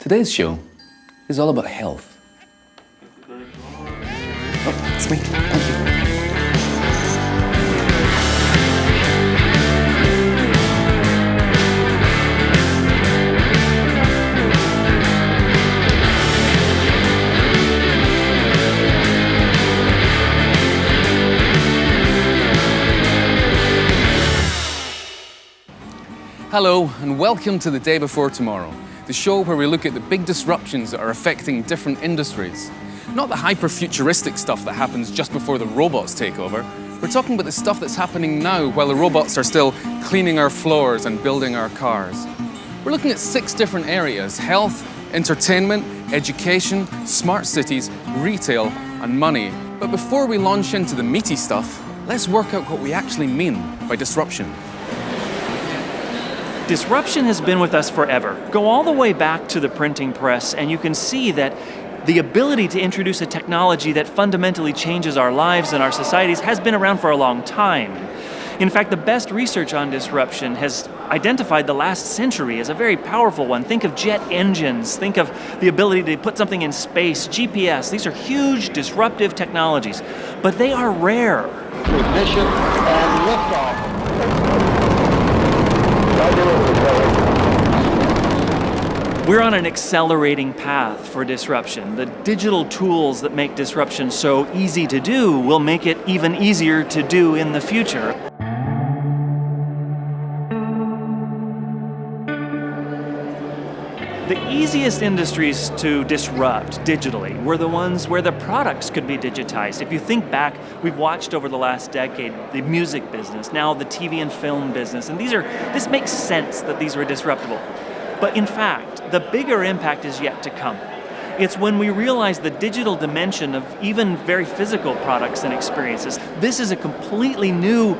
Today's show is all about health. Oh, it's me. Thank you. Hello, and welcome to The Day Before Tomorrow, the show where we look at the big disruptions that are affecting different industries. Not the hyper-futuristic stuff that happens just before the robots take over. We're talking about the stuff that's happening now while the robots are still cleaning our floors and building our cars. We're looking at 6 different areas: health, entertainment, education, smart cities, retail, and money. But before we launch into the meaty stuff, let's work out what we actually mean by disruption. Disruption has been with us forever. Go all the way back to the printing press and you can see that the ability to introduce a technology that fundamentally changes our lives and our societies has been around for a long time. In fact, the best research on disruption has identified the last century as a very powerful one. Think of jet engines, think of the ability to put something in space, GPS. These are huge disruptive technologies, but they are rare. Ignition and liftoff. We're on an accelerating path for disruption. The digital tools that make disruption so easy to do will make it even easier to do in the future. The easiest industries to disrupt digitally were the ones where the products could be digitized. If you think back, we've watched over the last decade the music business, now the TV and film business, and this makes sense that these were disruptible. But in fact, the bigger impact is yet to come. It's when we realize the digital dimension of even very physical products and experiences. This is a completely new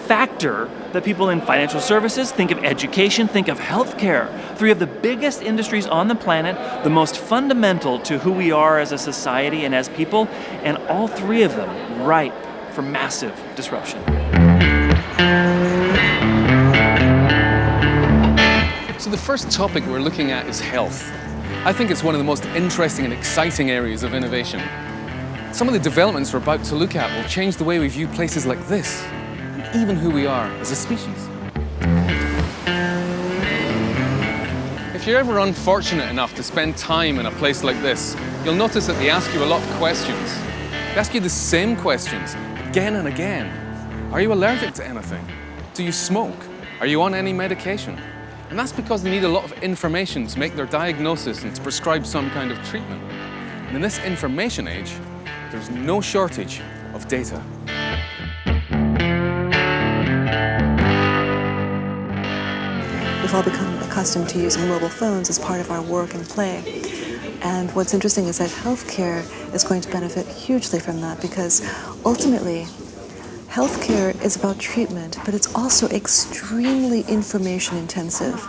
factor that people in financial services, think of education, think of healthcare. 3 of the biggest industries on the planet, the most fundamental to who we are as a society and as people, and all 3 of them ripe for massive disruption. So the first topic we're looking at is health. I think it's one of the most interesting and exciting areas of innovation. Some of the developments we're about to look at will change the way we view places like this, and even who we are as a species. If you're ever unfortunate enough to spend time in a place like this, you'll notice that they ask you a lot of questions. They ask you the same questions again and again. Are you allergic to anything? Do you smoke? Are you on any medication? And that's because they need a lot of information to make their diagnosis and to prescribe some kind of treatment. And in this information age, there's no shortage of data. We've all become accustomed to using mobile phones as part of our work and play. And what's interesting is that healthcare is going to benefit hugely from that, because ultimately, healthcare is about treatment, but it's also extremely information intensive.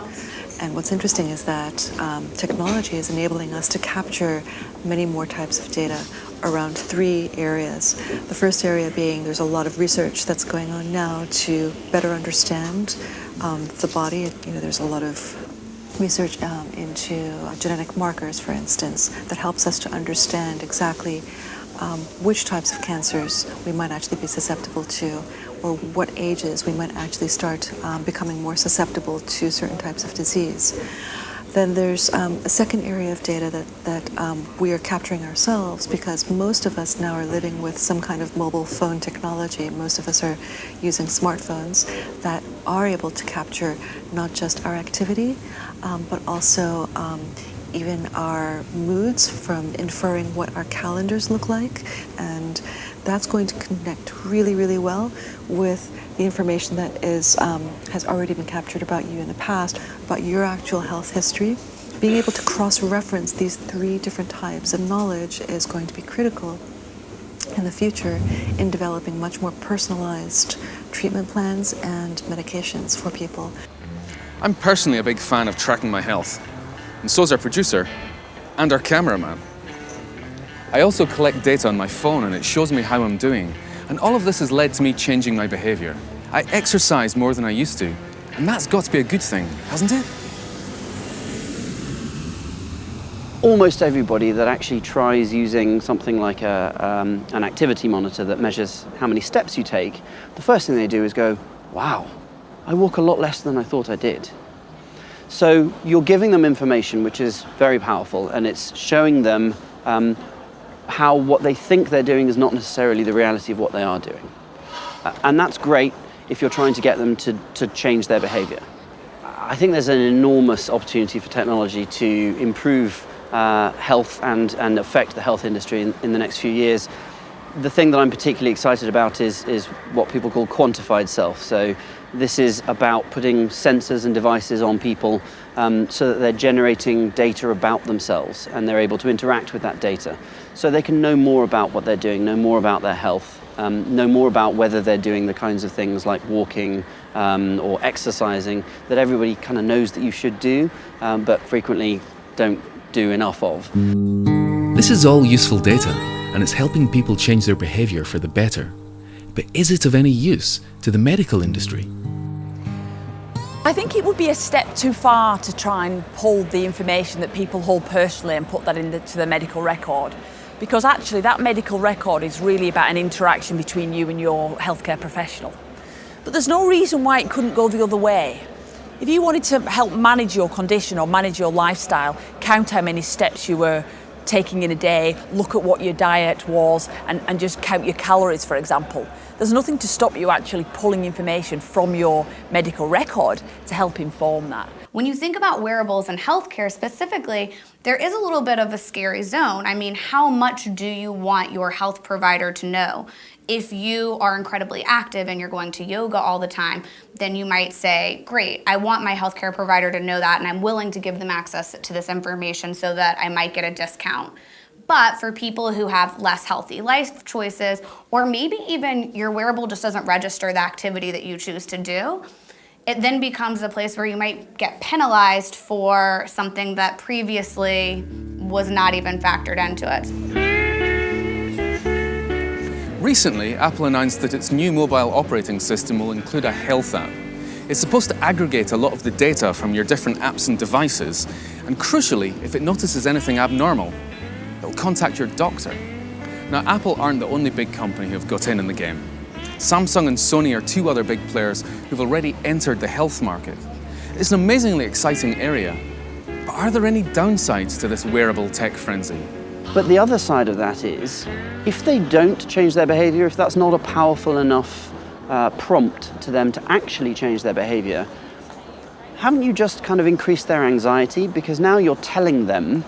And what's interesting is that technology is enabling us to capture many more types of data around 3 areas. The first area being there's a lot of research that's going on now to better understand the body. There's a lot of research into genetic markers, for instance, that helps us to understand exactly which types of cancers we might actually be susceptible to, or what ages we might actually start becoming more susceptible to certain types of disease. Then there's a second area of data that we are capturing ourselves, because most of us now are living with some kind of mobile phone technology. Most of us are using smartphones that are able to capture not just our activity, but also even our moods, from inferring what our calendars look like. And that's going to connect really, really well with the information that has already been captured about you in the past, about your actual health history. Being able to cross-reference these 3 different types of knowledge is going to be critical in the future in developing much more personalized treatment plans and medications for people. I'm personally a big fan of tracking my health, and so is our producer and our cameraman. I also collect data on my phone, and it shows me how I'm doing. And all of this has led to me changing my behavior. I exercise more than I used to, and that's got to be a good thing, hasn't it? almost everybody that actually tries using something like an activity monitor that measures how many steps you take, the first thing they do is go, wow, I walk a lot less than I thought I did. So you're giving them information which is very powerful, and it's showing them how what they think they're doing is not necessarily the reality of what they are doing. And that's great if you're trying to get them to change their behavior. I think there's an enormous opportunity for technology to improve health and affect the health industry in the next few years. The thing that I'm particularly excited about is what people call quantified self. So this is about putting sensors and devices on people so that they're generating data about themselves, and they're able to interact with that data. So they can know more about what they're doing, know more about their health, know more about whether they're doing the kinds of things like walking or exercising that everybody kind of knows that you should do, but frequently don't do enough of. This is all useful data, and it's helping people change their behavior for the better. But is it of any use to the medical industry? I think it would be a step too far to try and pull the information that people hold personally and put that into the medical record, because actually that medical record is really about an interaction between you and your healthcare professional. But there's no reason why it couldn't go the other way. If you wanted to help manage your condition or manage your lifestyle, count how many steps you were taking in a day, look at what your diet was, and just count your calories, for example, there's nothing to stop you actually pulling information from your medical record to help inform that. When you think about wearables and healthcare specifically, there is a little bit of a scary zone. I mean, how much do you want your health provider to know? If you are incredibly active and you're going to yoga all the time, then you might say, great, I want my healthcare provider to know that, and I'm willing to give them access to this information so that I might get a discount. But for people who have less healthy life choices, or maybe even your wearable just doesn't register the activity that you choose to do, it then becomes a place where you might get penalized for something that previously was not even factored into it. Recently, Apple announced that its new mobile operating system will include a health app. It's supposed to aggregate a lot of the data from your different apps and devices, and crucially, if it notices anything abnormal, it'll contact your doctor. Now, Apple aren't the only big company who've got in the game. Samsung and Sony are two other big players who've already entered the health market. It's an amazingly exciting area, but are there any downsides to this wearable tech frenzy? But the other side of that is, if they don't change their behavior, if that's not a powerful enough prompt to them to actually change their behavior, haven't you just kind of increased their anxiety? Because now you're telling them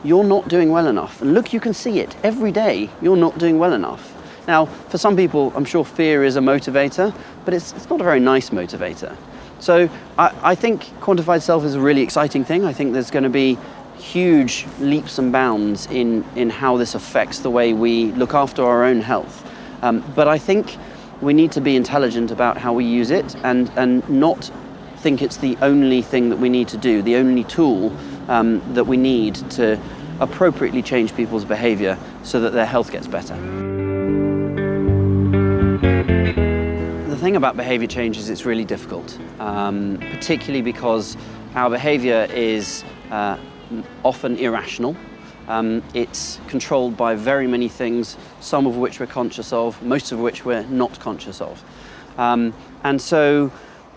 you're not doing well enough. And look, you can see it every day, you're not doing well enough. Now, for some people, I'm sure fear is a motivator, but it's not a very nice motivator. So I think quantified self is a really exciting thing. I think there's going to be huge leaps and bounds in how this affects the way we look after our own health. But I think we need to be intelligent about how we use it and not think it's the only thing that we need to do, the only tool that we need to appropriately change people's behavior so that their health gets better. The thing about behavior change is it's really difficult, particularly because our behavior is often irrational. It's controlled by very many things, some of which we're conscious of, most of which we're not conscious of. And so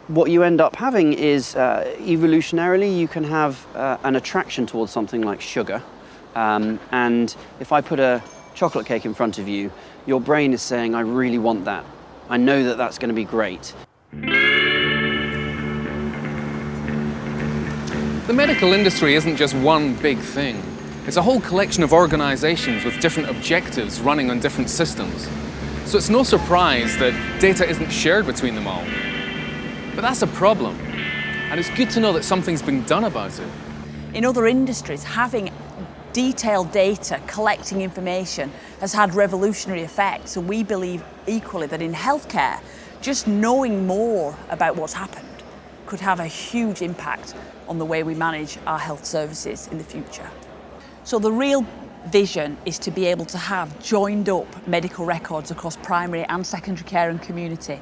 what you end up having is, evolutionarily, you can have an attraction towards something like sugar. And if I put a chocolate cake in front of you, your brain is saying, I really want that. I know that that's going to be great. The medical industry isn't just one big thing. It's a whole collection of organizations with different objectives running on different systems. So it's no surprise that data isn't shared between them all. But that's a problem. And it's good to know that something's being done about it. In other industries, having detailed data, collecting information has had revolutionary effects. And we believe equally that in healthcare, just knowing more about what's happened could have a huge impact on the way we manage our health services in the future. So the real vision is to be able to have joined up medical records across primary and secondary care and community.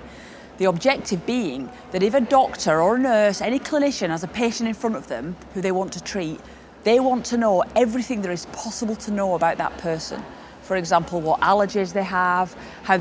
The objective being that if a doctor or a nurse, any clinician has a patient in front of them who they want to treat, They want to know everything there is possible to know about that person. For example, what allergies they have,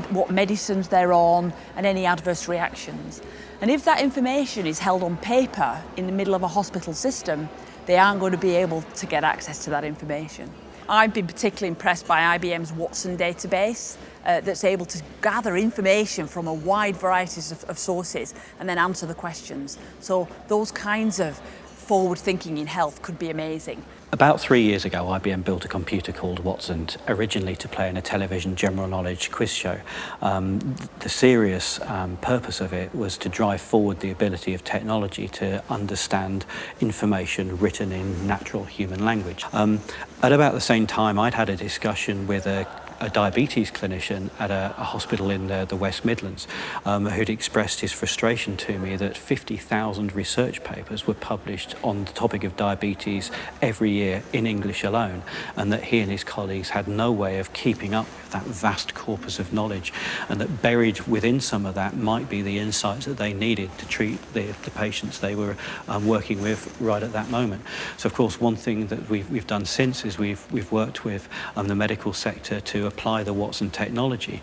what medicines they're on, and any adverse reactions. And if that information is held on paper in the middle of a hospital system, they aren't going to be able to get access to that information. I've been particularly impressed by IBM's Watson database that's able to gather information from a wide variety of sources and then answer the questions. So those kinds of forward thinking in health could be amazing. About 3 years ago, IBM built a computer called Watson, originally to play in a television general knowledge quiz show. The serious purpose of it was to drive forward the ability of technology to understand information written in natural human language. At about the same time, I'd had a discussion with a diabetes clinician at a hospital in the West Midlands who'd expressed his frustration to me that 50,000 research papers were published on the topic of diabetes every year in English alone, and that he and his colleagues had no way of keeping up with that vast corpus of knowledge, and that buried within some of that might be the insights that they needed to treat the patients they were working with right at that moment. So of course one thing that we've done since is we've worked with the medical sector to apply the Watson technology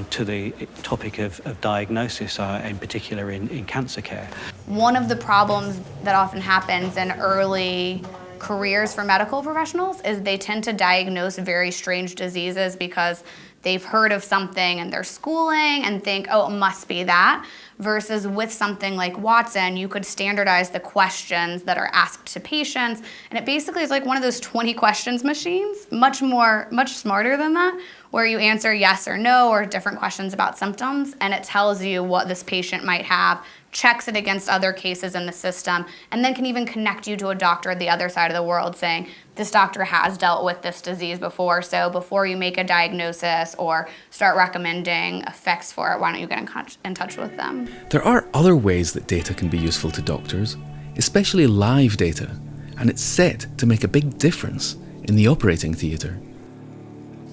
to the topic of diagnosis, in particular in cancer care. One of the problems that often happens in early careers for medical professionals is they tend to diagnose very strange diseases because they've heard of something in their schooling and think, oh, it must be that. Versus with something like Watson, you could standardize the questions that are asked to patients, and it basically is like one of those 20 questions machines, much smarter than that, where you answer yes or no or different questions about symptoms, and it tells you what this patient might have, checks it against other cases in the system, and then can even connect you to a doctor at the other side of the world saying, this doctor has dealt with this disease before, so before you make a diagnosis or start recommending a fix for it, why don't you get in touch with them? There are other ways that data can be useful to doctors, especially live data, and it's set to make a big difference in the operating theatre.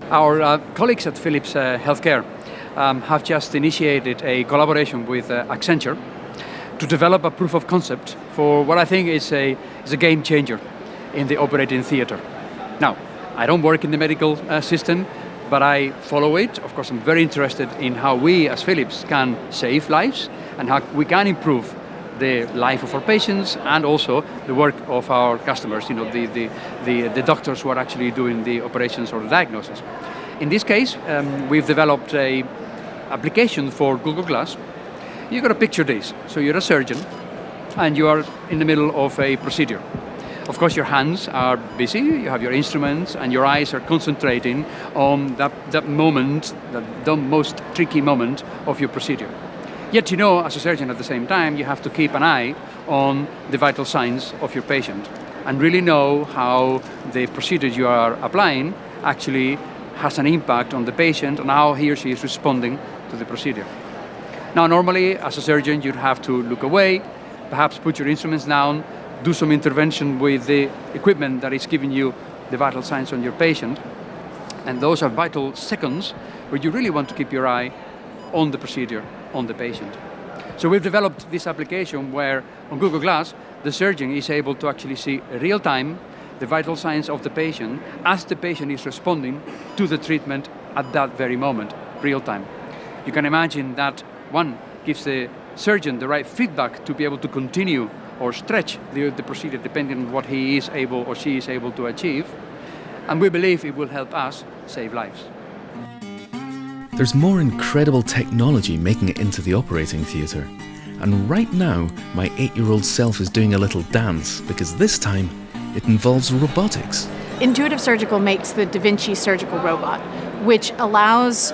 Our colleagues at Philips Healthcare have just initiated a collaboration with Accenture to develop a proof of concept for what I think is a game changer in the operating theatre. Now, I don't work in the medical system, but I follow it. Of course, I'm very interested in how we as Philips can save lives and how we can improve the life of our patients and also the work of our customers, the doctors who are actually doing the operations or the diagnosis. In this case, we've developed a application for Google Glass. You've got to picture this. So you're a surgeon and you are in the middle of a procedure. Of course, your hands are busy, you have your instruments, and your eyes are concentrating on that moment, the most tricky moment of your procedure. Yet, as a surgeon at the same time, you have to keep an eye on the vital signs of your patient and really know how the procedure you are applying actually has an impact on the patient and how he or she is responding to the procedure. Now, normally, as a surgeon, you'd have to look away, perhaps put your instruments down, do some intervention with the equipment that is giving you the vital signs on your patient. And those are vital seconds where you really want to keep your eye on the procedure, on the patient. So we've developed this application where on Google Glass, the surgeon is able to actually see real time the vital signs of the patient as the patient is responding to the treatment at that very moment, real time. You can imagine that one gives the surgeon the right feedback to be able to continue or stretch the procedure depending on what he is able or she is able to achieve. And we believe it will help us save lives. There's more incredible technology making it into the operating theatre. And right now, my 8-year-old self is doing a little dance because this time it involves robotics. Intuitive Surgical makes the Da Vinci surgical robot, which allows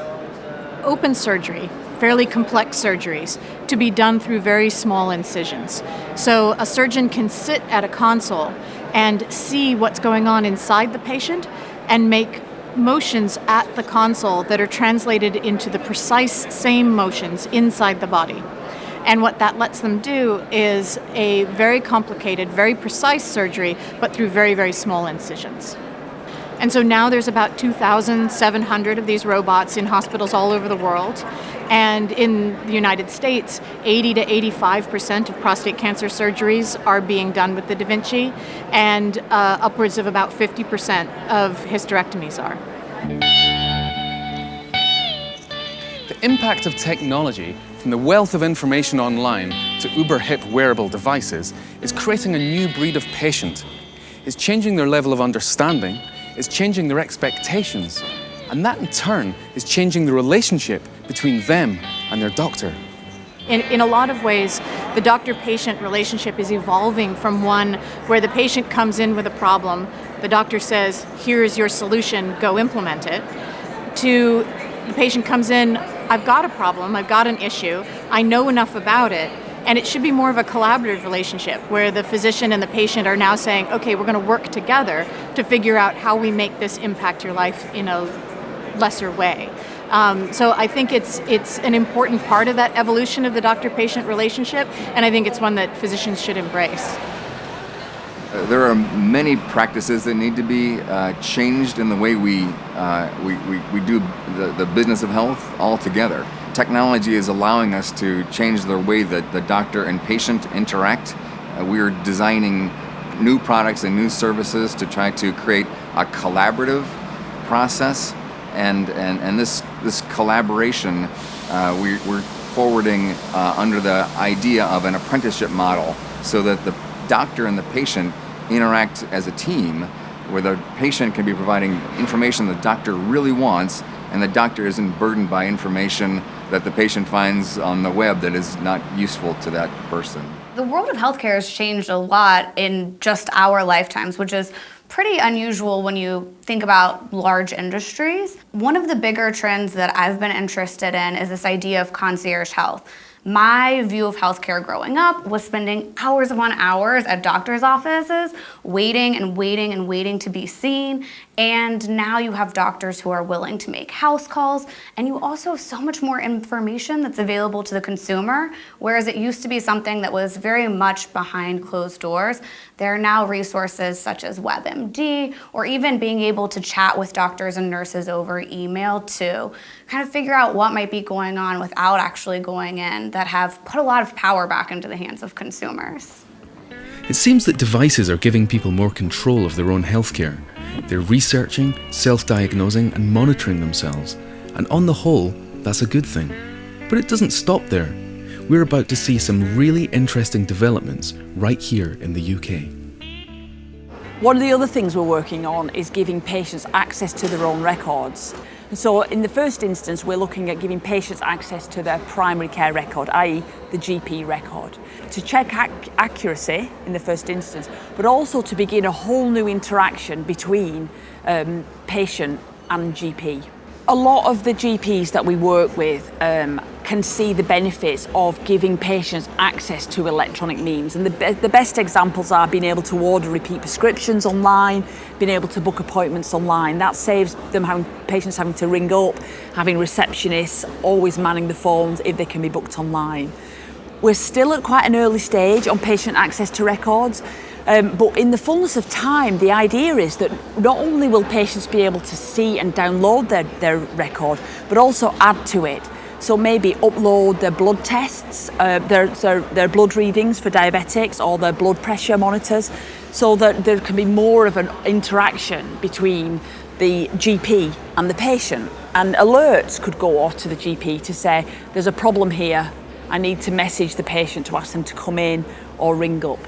open surgery, fairly complex surgeries, to be done through very small incisions. So a surgeon can sit at a console and see what's going on inside the patient and make motions at the console that are translated into the precise same motions inside the body. And what that lets them do is a very complicated, very precise surgery, but through very, very small incisions. And so now there's about 2,700 of these robots in hospitals all over the world. And in the United States, 80 to 85% of prostate cancer surgeries are being done with the Da Vinci, and upwards of about 50% of hysterectomies are. The impact of technology, from the wealth of information online to uber-hip wearable devices, is creating a new breed of patient. It's changing their level of understanding, it's changing their expectations, and that in turn is changing the relationship between them and their doctor. In a lot of ways, the doctor-patient relationship is evolving from one where the patient comes in with a problem, the doctor says, "Here's your solution, go implement it," to the patient comes in, "I've got a problem, I've got an issue, I know enough about it," and it should be more of a collaborative relationship where the physician and the patient are now saying, "Okay, we're going to work together to figure out how we make this impact your life in a lesser way." So I think it's an important part of that evolution of the doctor-patient relationship, and I think it's one that physicians should embrace. There are many practices that need to be changed in the way we do the business of health altogether. Technology is allowing us to change the way that the doctor and patient interact. We are designing new products and new services to try to create a collaborative process. And this collaboration, we're forwarding under the idea of an apprenticeship model, so that the doctor and the patient interact as a team, where the patient can be providing information the doctor really wants, and the doctor isn't burdened by information that the patient finds on the web that is not useful to that person. The world of healthcare has changed a lot in just our lifetimes, which is pretty unusual when you think about large industries. One of the bigger trends that I've been interested in is this idea of concierge health. My view of healthcare growing up was spending hours upon hours at doctor's offices, waiting and waiting and waiting to be seen. And now you have doctors who are willing to make house calls, and you also have so much more information that's available to the consumer, whereas it used to be something that was very much behind closed doors. There are now resources such as WebMD, or even being able to chat with doctors and nurses over email to kind of figure out what might be going on without actually going in, that have put a lot of power back into the hands of consumers. It seems that devices are giving people more control of their own healthcare. They're researching, self-diagnosing and monitoring themselves. And on the whole, that's a good thing. But it doesn't stop there. We're about to see some really interesting developments right here in the UK. One of the other things we're working on is giving patients access to their own records. And so in the first instance, we're looking at giving patients access to their primary care record, i.e. the GP record, to check accuracy in the first instance, but also to begin a whole new interaction between patient and GP. A lot of the GPs that we work with can see the benefits of giving patients access to electronic means. And the best examples are being able to order repeat prescriptions online, being able to book appointments online. That saves them patients having to ring up, having receptionists always manning the phones if they can be booked online. We're still at quite an early stage on patient access to records. But in the fullness of time, the idea is that not only will patients be able to see and download their record, but also add to it. So maybe upload their blood tests, their blood readings for diabetics, or their blood pressure monitors, so that there can be more of an interaction between the GP and the patient. And alerts could go off to the GP to say, there's a problem here, I need to message the patient to ask them to come in or ring up.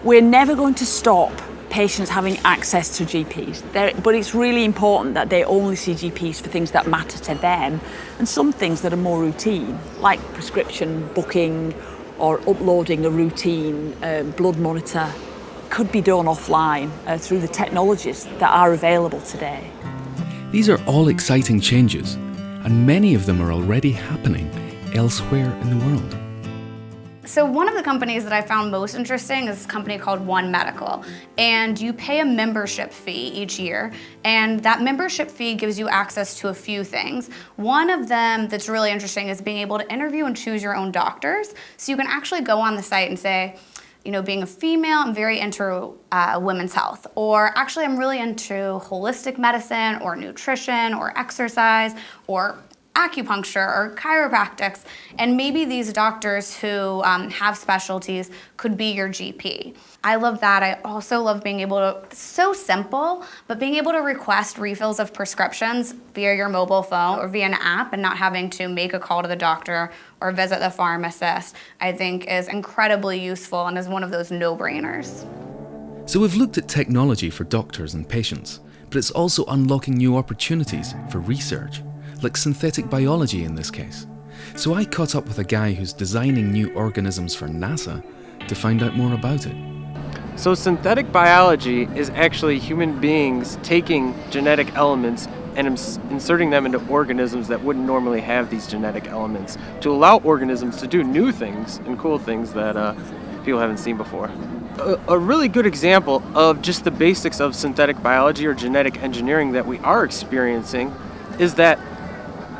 We're never going to stop patients having access to GPs, but it's really important that they only see GPs for things that matter to them, and some things that are more routine, like prescription booking or uploading a routine blood monitor, could be done offline through the technologies that are available today. These are all exciting changes, and many of them are already happening elsewhere in the world. So one of the companies that I found most interesting is a company called One Medical, and you pay a membership fee each year, and that membership fee gives you access to a few things. One of them that's really interesting is being able to interview and choose your own doctors. So you can actually go on the site and say, being a female, I'm very into women's health, or actually I'm really into holistic medicine or nutrition or exercise or acupuncture or chiropractics, and maybe these doctors who have specialties could be your GP. I love that. I also love being able to, it's so simple, but being able to request refills of prescriptions via your mobile phone or via an app and not having to make a call to the doctor or visit the pharmacist, I think is incredibly useful and is one of those no-brainers. So we've looked at technology for doctors and patients, but it's also unlocking new opportunities for research, like synthetic biology in this case. So I caught up with a guy who's designing new organisms for NASA to find out more about it. So synthetic biology is actually human beings taking genetic elements and inserting them into organisms that wouldn't normally have these genetic elements to allow organisms to do new things and cool things that people haven't seen before. A really good example of just the basics of synthetic biology or genetic engineering that we are experiencing is that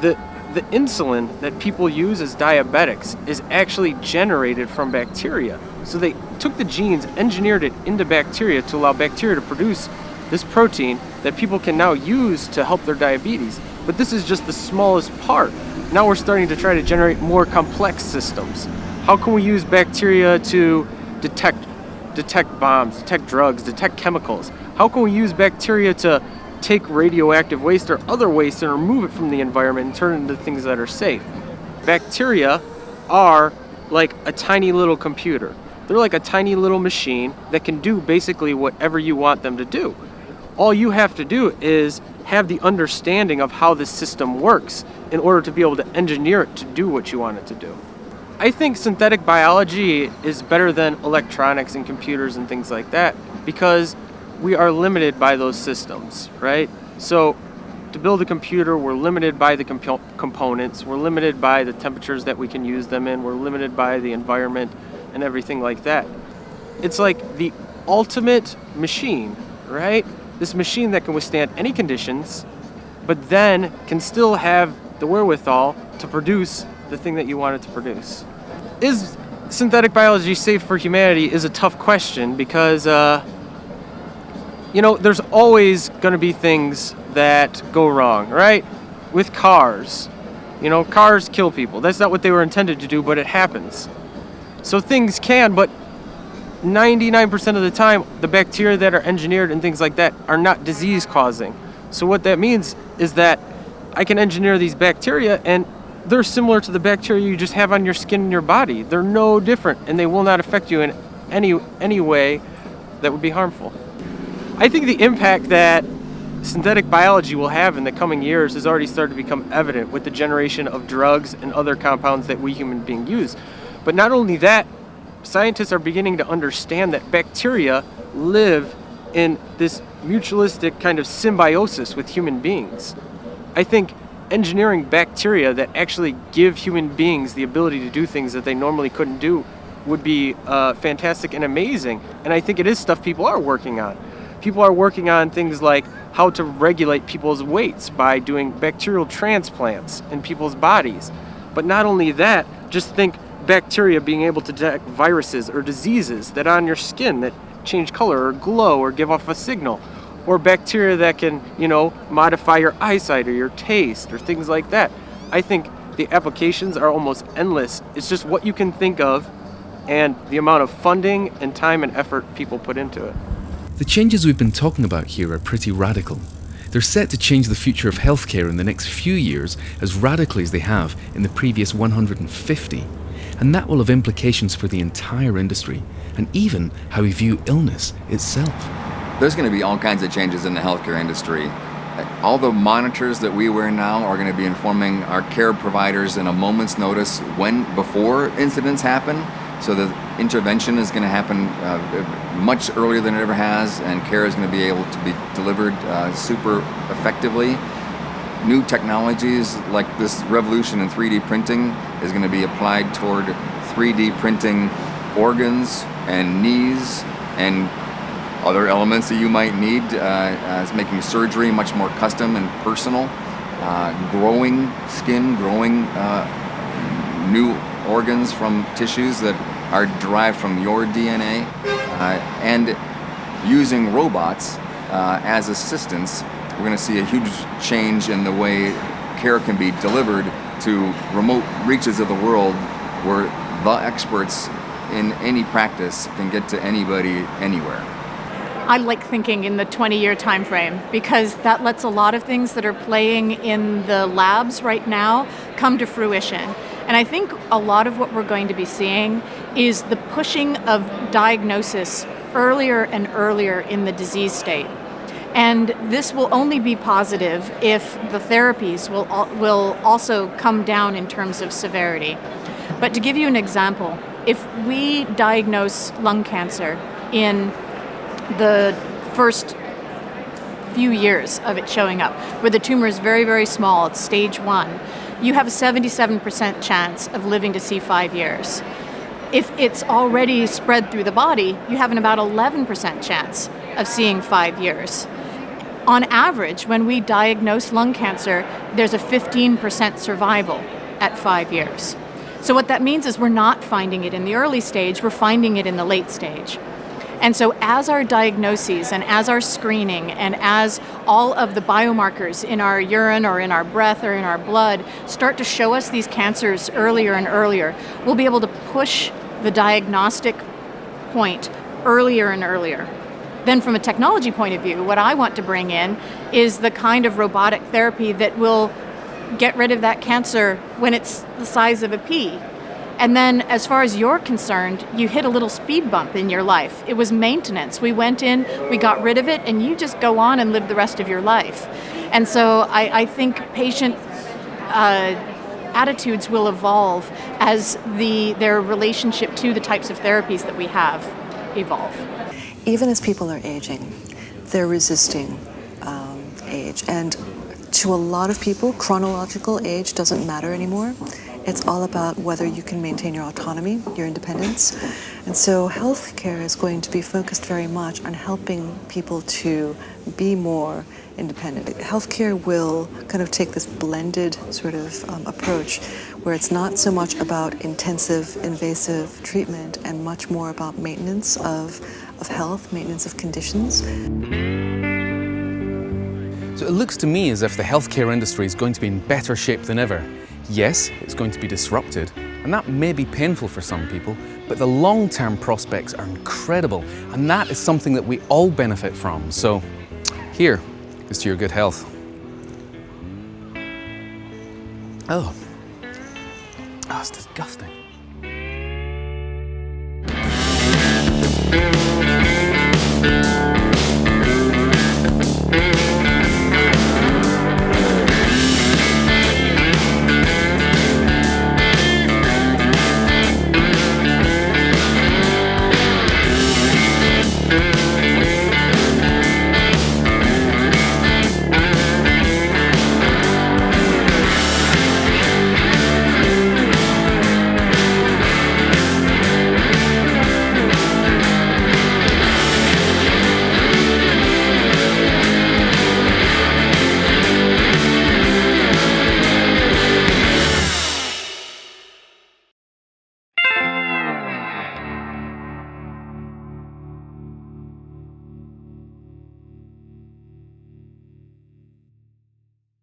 the insulin that people use as diabetics is actually generated from bacteria. So they took the genes, engineered it into bacteria to allow bacteria to produce this protein that people can now use to help their diabetes. But this is just the smallest part. Now we're starting to try to generate more complex systems. How can we use bacteria to detect bombs, detect drugs, detect chemicals? How can we use bacteria to take radioactive waste or other waste and remove it from the environment and turn it into things that are safe? Bacteria are like a tiny little computer. They're like a tiny little machine that can do basically whatever you want them to do. All you have to do is have the understanding of how this system works in order to be able to engineer it to do what you want it to do. I think synthetic biology is better than electronics and computers and things like that because we are limited by those systems, right? So to build a computer, we're limited by the components, we're limited by the temperatures that we can use them in, we're limited by the environment and everything like that. It's like the ultimate machine, right? This machine that can withstand any conditions, but then can still have the wherewithal to produce the thing that you want it to produce. Is synthetic biology safe for humanity is a tough question because there's always going to be things that go wrong, right? With cars. Cars kill people. That's not what they were intended to do, but it happens. So things can, but 99% of the time, the bacteria that are engineered and things like that are not disease-causing. So what that means is that I can engineer these bacteria, and they're similar to the bacteria you just have on your skin and your body. They're no different, and they will not affect you in any way that would be harmful. I think the impact that synthetic biology will have in the coming years has already started to become evident with the generation of drugs and other compounds that we human beings use. But not only that, scientists are beginning to understand that bacteria live in this mutualistic kind of symbiosis with human beings. I think engineering bacteria that actually give human beings the ability to do things that they normally couldn't do would be fantastic and amazing. And I think it is stuff people are working on. People are working on things like how to regulate people's weights by doing bacterial transplants in people's bodies. But not only that, just think bacteria being able to detect viruses or diseases that are on your skin that change color or glow or give off a signal. Or bacteria that can, modify your eyesight or your taste or things like that. I think the applications are almost endless. It's just what you can think of and the amount of funding and time and effort people put into it. The changes we've been talking about here are pretty radical. They're set to change the future of healthcare in the next few years as radically as they have in the previous 150. And that will have implications for the entire industry and even how we view illness itself. There's going to be all kinds of changes in the healthcare industry. All the monitors that we wear now are going to be informing our care providers in a moment's notice before incidents happen. So the intervention is going to happen much earlier than it ever has, and care is going to be able to be delivered super effectively. New technologies like this revolution in 3D printing is going to be applied toward 3D printing organs and knees and other elements that you might need, as making surgery much more custom and personal, growing skin, growing new organs from tissues that are derived from your DNA, and using robots as assistants, we're going to see a huge change in the way care can be delivered to remote reaches of the world where the experts in any practice can get to anybody anywhere. I like thinking in the 20-year time frame because that lets a lot of things that are playing in the labs right now come to fruition. And I think a lot of what we're going to be seeing is the pushing of diagnosis earlier and earlier in the disease state. And this will only be positive if the therapies will also come down in terms of severity. But to give you an example, if we diagnose lung cancer in the first few years of it showing up, where the tumor is very, very small, it's stage 1, you have a 77% chance of living to see 5 years. If it's already spread through the body, you have an about 11% chance of seeing 5 years. On average, when we diagnose lung cancer, there's a 15% survival at 5 years. So what that means is we're not finding it in the early stage, we're finding it in the late stage. And so as our diagnoses and as our screening and as all of the biomarkers in our urine or in our breath or in our blood start to show us these cancers earlier and earlier, we'll be able to push the diagnostic point earlier and earlier. Then from a technology point of view, what I want to bring in is the kind of robotic therapy that will get rid of that cancer when it's the size of a pea. And then as far as you're concerned, you hit a little speed bump in your life. It was maintenance. We went in, we got rid of it, and you just go on and live the rest of your life. And so I think patient attitudes will evolve as their relationship to the types of therapies that we have evolve. Even as people are aging, they're resisting age. And to a lot of people, chronological age doesn't matter anymore. It's all about whether you can maintain your autonomy, your independence. And so healthcare is going to be focused very much on helping people to be more independent. Healthcare will kind of take this blended sort of approach where it's not so much about intensive, invasive treatment and much more about maintenance of health, maintenance of conditions. So it looks to me as if the healthcare industry is going to be in better shape than ever. Yes, it's going to be disrupted, and that may be painful for some people, but the long-term prospects are incredible, and that is something that we all benefit from. So here is to your good health. Oh, it's disgusting.